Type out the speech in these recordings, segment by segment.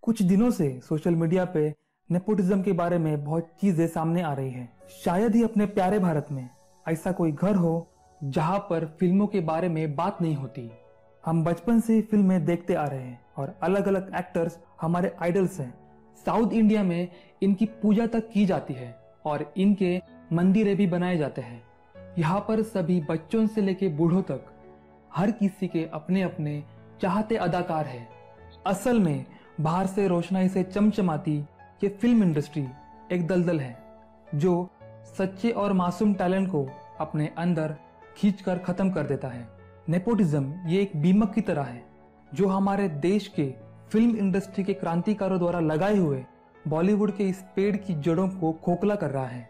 कुछ दिनों से सोशल मीडिया पे नेपोटिज्म के बारे में बहुत चीजें सामने आ रही हैं। शायद ही अपने प्यारे भारत में ऐसा कोई घर हो जहां पर फिल्मों के बारे में बात नहीं होती। हम बचपन से फिल्में देखते आ रहे हैं और अलग अलग एक्टर्स हमारे आइडल्स हैं। साउथ इंडिया में इनकी पूजा तक की जाती है और इनके मंदिरें भी बनाए जाते हैं। यहाँ पर सभी बच्चों से लेके बूढ़ों तक हर किसी के अपने अपने चाहते अदाकार हैं। असल में बाहर से रोशनाई से चमचमाती ये फिल्म इंडस्ट्री एक दलदल है जो सच्चे और मासूम टैलेंट को अपने अंदर खींचकर खत्म कर देता है। नेपोटिज्म ये एक बीमक की तरह है जो हमारे देश के फिल्म इंडस्ट्री के क्रांतिकारों द्वारा लगाए हुए बॉलीवुड के इस पेड़ की जड़ों को खोखला कर रहा है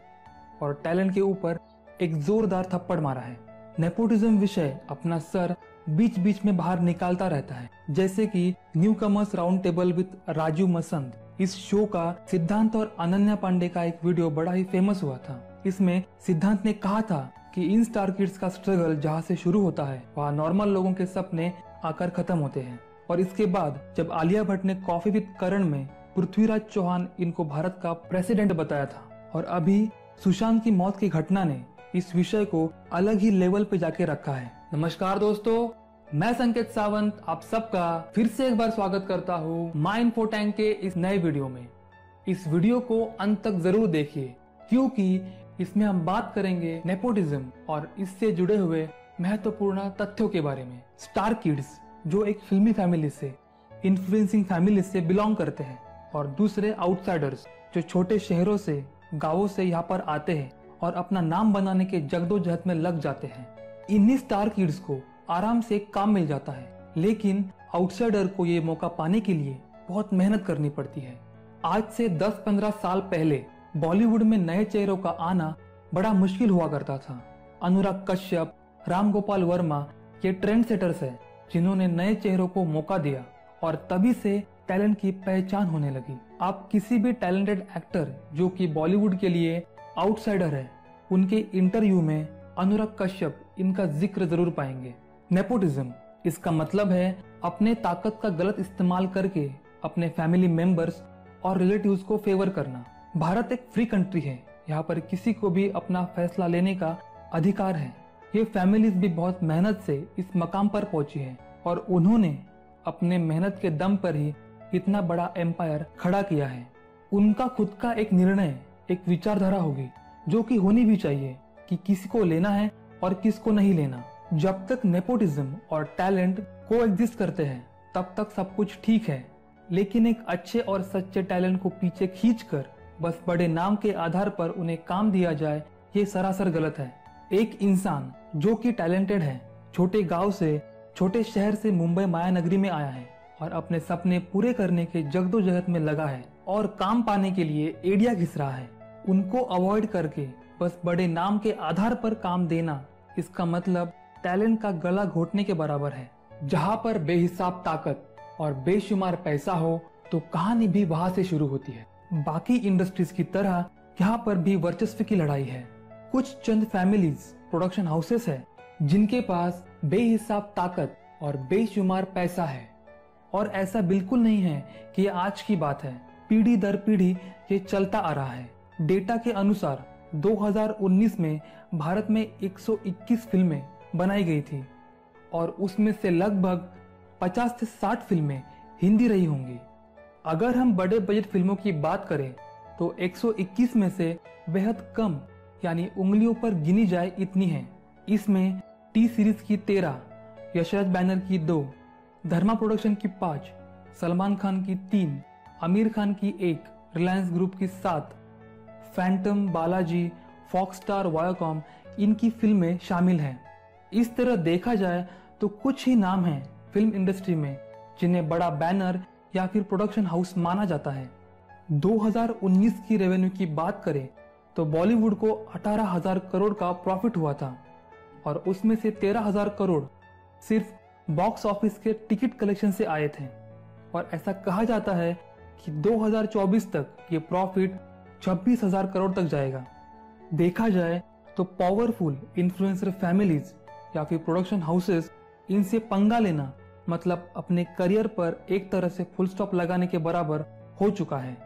और टैलेंट के ऊपर एक जोरदार थप्पड़ मारा है। नेपोटिज्म विषय अपना सर बीच बीच में बाहर निकालता रहता है, जैसे कि new commerce round table with Raju Masand. इस शो का सिद्धांत और अनन्या पांडे का एक वीडियो बड़ा ही फेमस हुआ था। इसमें सिद्धांत ने कहा था कि इन स्टार किड्स का स्ट्रगल जहाँ से शुरू होता है वहाँ नॉर्मल लोगों के सपने आकर खत्म होते हैं। और इसके बाद जब आलिया भट्ट ने कॉफी विद करण में पृथ्वीराज चौहान इनको भारत का प्रेसिडेंट बताया था, और अभी सुशांत की मौत की घटना ने इस विषय को अलग ही लेवल पे जाके रखा है। नमस्कार दोस्तों, मैं संकेत सावंत आप सबका फिर से एक बार स्वागत करता हूँ माय इन्फोटैंक के इस नए वीडियो में। इस वीडियो को अंत तक जरूर देखिए क्योंकि इसमें हम बात करेंगे नेपोटिज्म और इससे जुड़े हुए महत्वपूर्ण तथ्यों के बारे में। स्टार किड्स जो एक फिल्मी फैमिली से, इन्फ्लुएंसिंग फैमिली से बिलोंग करते हैं, और दूसरे आउटसाइडर्स जो छोटे शहरों से, गांवों से यहाँ पर आते हैं और अपना नाम बनाने के जगदोजहद में लग जाते हैं। इन्हीं स्टार किड्स को आराम से काम मिल जाता है, लेकिन आउटसाइडर को ये मौका पाने के लिए बहुत मेहनत करनी पड़ती है। आज से 10-15 साल पहले बॉलीवुड में नए चेहरों का आना बड़ा मुश्किल हुआ करता था। अनुराग कश्यप, राम गोपाल वर्मा ये ट्रेंड सेटर्स है जिन्होंने नए चेहरों को मौका दिया और तभी से टैलेंट की पहचान होने लगी। आप किसी भी टैलेंटेड एक्टर जो कि बॉलीवुड के लिए आउटसाइडर है, उनके इंटरव्यू में अनुराग कश्यप इनका जिक्र जरूर पाएंगे। नेपोटिज्म इसका मतलब है अपने ताकत का गलत इस्तेमाल करके अपने फैमिली मेंबर्स और रिलेटिव्स को फेवर करना। भारत एक फ्री कंट्री है, यहाँ पर किसी को भी अपना फैसला लेने का अधिकार है। ये फैमिलीज भी बहुत मेहनत से इस मकाम पर पहुंची है और उन्होंने अपने मेहनत के दम पर ही इतना बड़ा एम्पायर खड़ा किया है। उनका खुद का एक निर्णय, एक विचारधारा होगी जो कि होनी भी चाहिए कि किसी को लेना है और किसको नहीं लेना। जब तक नेपोटिज्म और टैलेंट कोएग्जिस्ट करते हैं तब तक सब कुछ ठीक है, लेकिन एक अच्छे और सच्चे टैलेंट को पीछे खींचकर बस बड़े नाम के आधार पर उन्हें काम दिया जाए, ये सरासर गलत है। एक इंसान जो कि टैलेंटेड है, छोटे गांव से, छोटे शहर से मुंबई माया नगरी में आया है और अपने सपने पूरे करने के जगदोजहद में लगा है और काम पाने के लिए एड़िया घिस रहा है, उनको अवॉइड करके बस बड़े नाम के आधार पर काम देना, इसका मतलब टैलेंट का गला घोटने के बराबर है। जहाँ पर बेहिसाब ताकत और बेशुमार पैसा हो तो कहानी भी वहां से शुरू होती है। बाकी इंडस्ट्रीज की तरह यहाँ पर भी वर्चस्व की लड़ाई है। कुछ चंद फैमिलीज, प्रोडक्शन हाउसेस है जिनके पास बेहिसाब ताकत और बेशुमार पैसा है, और ऐसा बिल्कुल नहीं है कि ये आज की बात है। पीढ़ी दर पीढ़ी ये चलता आ रहा है। डेटा के अनुसार 2019 में भारत में 121 फिल्में बनाई गई थी और उसमें से लगभग 50 से 60 फिल्में हिंदी रही होंगी। अगर हम बड़े बजट फिल्मों की बात करें तो 121 में से बेहद कम, यानी उंगलियों पर गिनी जाए इतनी हैं। इसमें टी सीरीज की 13, यशराज बैनर की 2, धर्मा प्रोडक्शन की 5, सलमान खान की 3, आमिर खान की 1, रिलायंस ग्रुप की 7, Phantom, Balaji, Fox Star, Viacom इनकी फिल्में शामिल हैं। इस तरह देखा जाए तो कुछ ही नाम हैं फिल्म इंडस्ट्री में जिन्हें बड़ा बैनर या फिर प्रोडक्शन हाउस माना जाता है। 2019 की रेवेन्यू की बात करें तो बॉलीवुड को 18,000 करोड़ का प्रॉफिट हुआ था और उसमें से 13,000 करोड़ सिर्फ बॉक्स ऑफिस के टिकट कलेक्शन से आए थे, और ऐसा कहा जाता है कि 2024 तक ये प्रॉफिट 26,000 करोड़ तक जाएगा। देखा जाए तो पावरफुल इन्फ्लुएंसर फैमिलीज या फिर प्रोडक्शन हाउसेस, इनसे पंगा लेना मतलब अपने करियर पर एक तरह से फुल स्टॉप लगाने के बराबर हो चुका है।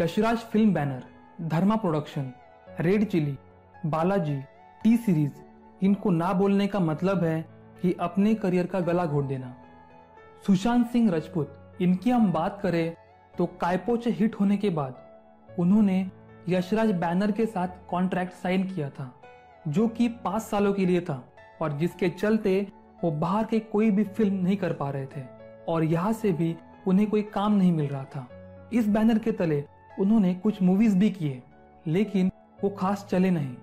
Yashraj film banner, Dharma production, red chilli, Balaji, T series, इनको ना बोलने का मतलब है कि अपने करियर का गला घोट देना। सुशांत सिंह राजपूत, इनकी हम बात करें तो कायपोचे हिट होने के बाद उन्होंने यशराज बैनर के साथ कॉन्ट्रैक्ट साइन किया था, जो कि 5 सालों के लिए था और जिसके चलते वो बाहर के कोई भी फिल्म नहीं कर पा रहे थे और यहाँ से भी उन्हें कोई काम नहीं मिल रहा था। इस बैनर के तले उन्होंने कुछ मूवीज भी किए, लेकिन वो खास चले नहीं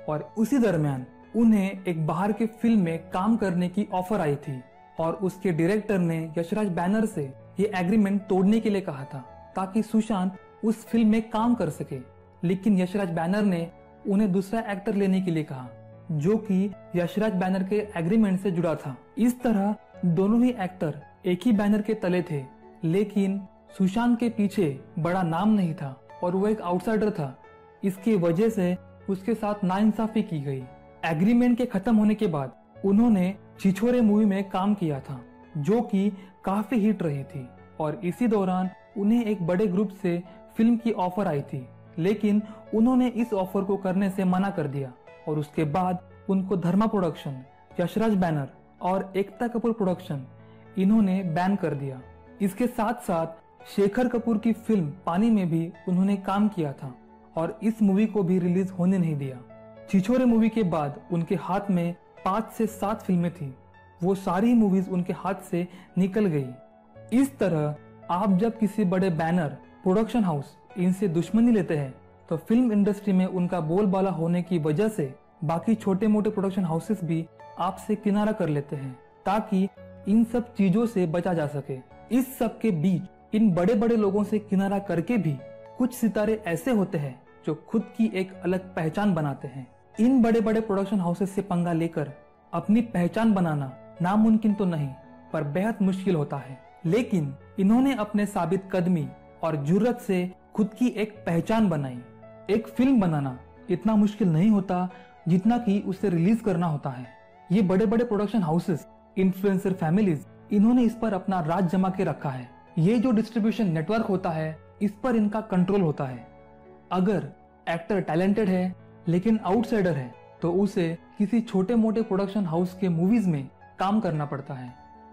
और उसी दरमियान उन्हें एक बाहर के फिल्म में काम करने की ऑफर आई थी और उसके डायरेक्टर ने यशराज बैनर से ये एग्रीमेंट तोड़ने के लिए कहा था ताकि सुशांत उस फिल्म में काम कर सके, लेकिन यशराज बैनर ने उन्हें दूसरा एक्टर लेने के लिए कहा जो कि यशराज बैनर के एग्रीमेंट से जुड़ा था। इस तरह दोनों ही एक्टर एक ही बैनर के तले थे, लेकिन सुशांत के पीछे बड़ा नाम नहीं था और वो एक आउटसाइडर था। इसकी वजह से उसके साथ नाइंसाफी की गई। एग्रीमेंट के खत्म होने के बाद उन्होंने छिछोरे मूवी में काम किया था जो कि काफी हिट रही थी और इसी दौरान उन्हें एक बड़े ग्रुप से फिल्म की ऑफर आई थी, लेकिन उन्होंने इस ऑफर को करने से मना कर दिया और उसके बाद उनको धर्मा प्रोडक्शन, यशराज बैनर और एकता कपूर प्रोडक्शन इन्होंने बैन कर दिया। इसके साथ साथ शेखर कपूर की फिल्म पानी में भी उन्होंने काम किया था और इस मूवी को भी रिलीज होने नहीं दिया। छिछोरे मूवी के बाद उनके हाथ में 5 से 7 फिल्में थी, वो सारी मूवीज उनके हाथ से निकल गई। इस तरह आप जब किसी बड़े बैनर, प्रोडक्शन हाउस इनसे दुश्मनी लेते हैं तो फिल्म इंडस्ट्री में उनका बोलबाला होने की वजह से बाकी छोटे मोटे प्रोडक्शन हाउसेस भी आपसे किनारा कर लेते हैं ताकि इन सब चीजों से बचा जा सके। इस सब के बीच इन बड़े बड़े लोगों से किनारा करके भी कुछ सितारे ऐसे होते हैं जो खुद की एक अलग पहचान बनाते हैं। इन बड़े बड़े प्रोडक्शन हाउसेस से पंगा लेकर अपनी पहचान बनाना नामुमकिन तो नहीं पर बेहद मुश्किल होता है, लेकिन इन्होंने अपने साबित कदमी और जुर्रत से खुद की एक पहचान बनाई। एक फिल्म बनाना इतना मुश्किल नहीं होता जितना कि उसे रिलीज करना होता है। ये बड़े बड़े प्रोडक्शन हाउसेस, इन्फ्लुएंसर फैमिलीज, इन्होंने इस पर अपना राज जमा के रखा है। ये जो डिस्ट्रीब्यूशन नेटवर्क होता है इस पर इनका कंट्रोल होता है। अगर एक्टर टैलेंटेड है लेकिन आउटसाइडर है तो उसे किसी छोटे मोटे प्रोडक्शन हाउस के मूवीज में काम करना पड़ता है।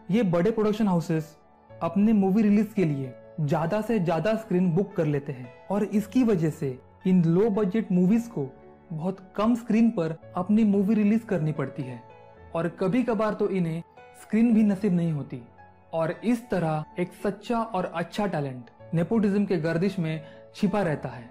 ये बड़े प्रोडक्शन हाउसेस अपने मूवी रिलीज के लिए ज्यादा से ज्यादा स्क्रीन बुक कर लेते हैं और इसकी वजह से इन लो बजट मूवीज को बहुत कम स्क्रीन पर अपनी मूवी रिलीज करनी पड़ती है और कभी कभार तो इन्हें स्क्रीन भी नसीब नहीं होती और इस तरह एक सच्चा और अच्छा टैलेंट नेपोटिज्म के गर्दिश में छिपा रहता है।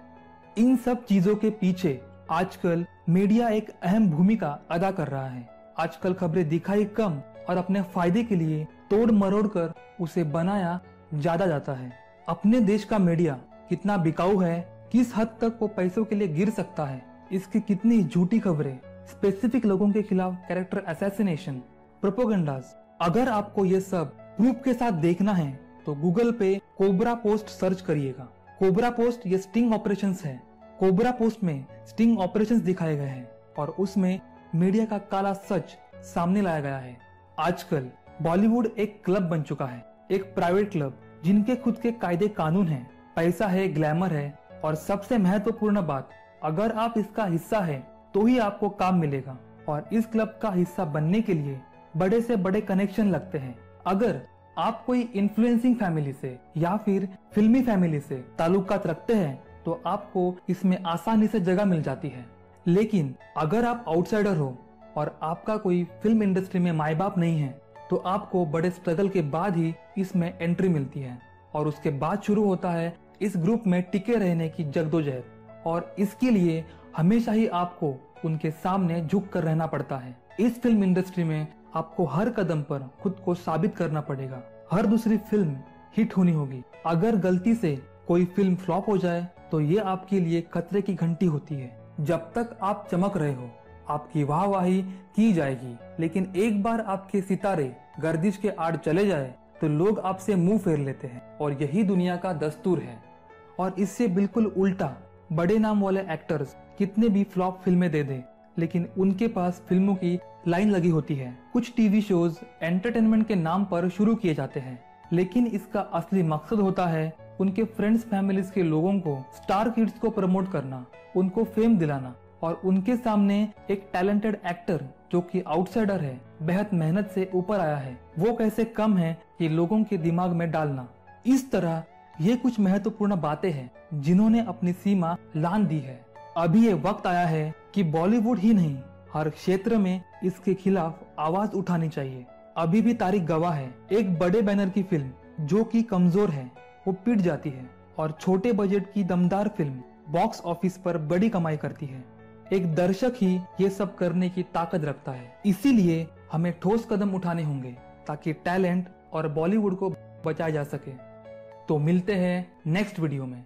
इन सब चीजों के पीछे आजकल मीडिया एक अहम भूमिका अदा कर रहा है। आजकल खबरें दिखाई कम और अपने फायदे के लिए तोड़ मरोड़ कर उसे बनाया ज्यादा जाता है। अपने देश का मीडिया कितना बिकाऊ है, किस हद तक वो पैसों के लिए गिर सकता है, इसकी कितनी झूठी खबरें, स्पेसिफिक लोगों के खिलाफ कैरेक्टर असैसिनेशन, प्रोपेगेंडास। अगर आपको ये सब प्रूफ के साथ देखना है तो गूगल पे कोबरा पोस्ट सर्च करिएगा। कोबरा पोस्ट ये स्टिंग ऑपरेशंस है। कोबरा पोस्ट में स्टिंग ऑपरेशंस दिखाए गए हैं और उसमें मीडिया का काला सच सामने लाया गया है। आजकल बॉलीवुड एक क्लब बन चुका है, एक प्राइवेट क्लब जिनके खुद के कायदे कानून हैं, पैसा है, ग्लैमर है और सबसे महत्वपूर्ण बात, अगर आप इसका हिस्सा है तो ही आपको काम मिलेगा और इस क्लब का हिस्सा बनने के लिए बड़े से बड़े कनेक्शन लगते हैं। अगर आप कोई इन्फ्लुएंसिंग फैमिली से या फिर फिल्मी फैमिली से ताल्लुकात रखते हैं तो आपको इसमें आसानी से जगह मिल जाती है, लेकिन अगर आप आउटसाइडर हो और आपका कोई फिल्म इंडस्ट्री में माई बाप नहीं है तो आपको बड़े स्ट्रगल के बाद ही इसमें एंट्री मिलती है और उसके बाद शुरू होता है इस ग्रुप में टिके रहने की जद्दोजहद और इसके लिए हमेशा ही आपको उनके सामने झुक कर रहना पड़ता है। इस फिल्म इंडस्ट्री में आपको हर कदम पर खुद को साबित करना पड़ेगा। हर दूसरी फिल्म हिट होनी होगी। अगर गलती से कोई फिल्म फ्लॉप हो जाए तो ये आपके लिए खतरे की घंटी होती है। जब तक आप चमक रहे हो आपकी वाहवाही की जाएगी, लेकिन एक बार आपके सितारे गर्दिश के आड़ चले जाए तो लोग आपसे मुंह फेर लेते हैं और यही दुनिया का दस्तूर है। और इससे बिल्कुल उल्टा बड़े नाम वाले एक्टर्स कितने भी फ्लॉप फिल्में दे दें लेकिन उनके पास फिल्मों की लाइन लगी होती है। कुछ टीवी शोज एंटरटेनमेंट के नाम पर शुरू किए जाते हैं, लेकिन इसका असली मकसद होता है उनके फ्रेंड्स फैमिलीज के लोगों को, स्टार किड्स को प्रमोट करना, उनको फेम दिलाना और उनके सामने एक टैलेंटेड एक्टर जो कि आउटसाइडर है, बेहद मेहनत से ऊपर आया है, वो कैसे कम है, ये लोगों के दिमाग में डालना। इस तरह ये कुछ महत्वपूर्ण बातें हैं जिन्होंने अपनी सीमा लान दी है। अभी ये वक्त आया है कि बॉलीवुड ही नहीं, हर क्षेत्र में इसके खिलाफ आवाज उठानी चाहिए। अभी भी तारीख गवाह है, एक बड़े बैनर की फिल्म जो कि कमजोर है वो पिट जाती है और छोटे बजट की दमदार फिल्म बॉक्स ऑफिस पर बड़ी कमाई करती है। एक दर्शक ही ये सब करने की ताकत रखता है। इसीलिए हमें ठोस कदम उठाने होंगे ताकि टैलेंट और बॉलीवुड को बचाया जा सके। तो मिलते हैं नेक्स्ट वीडियो में।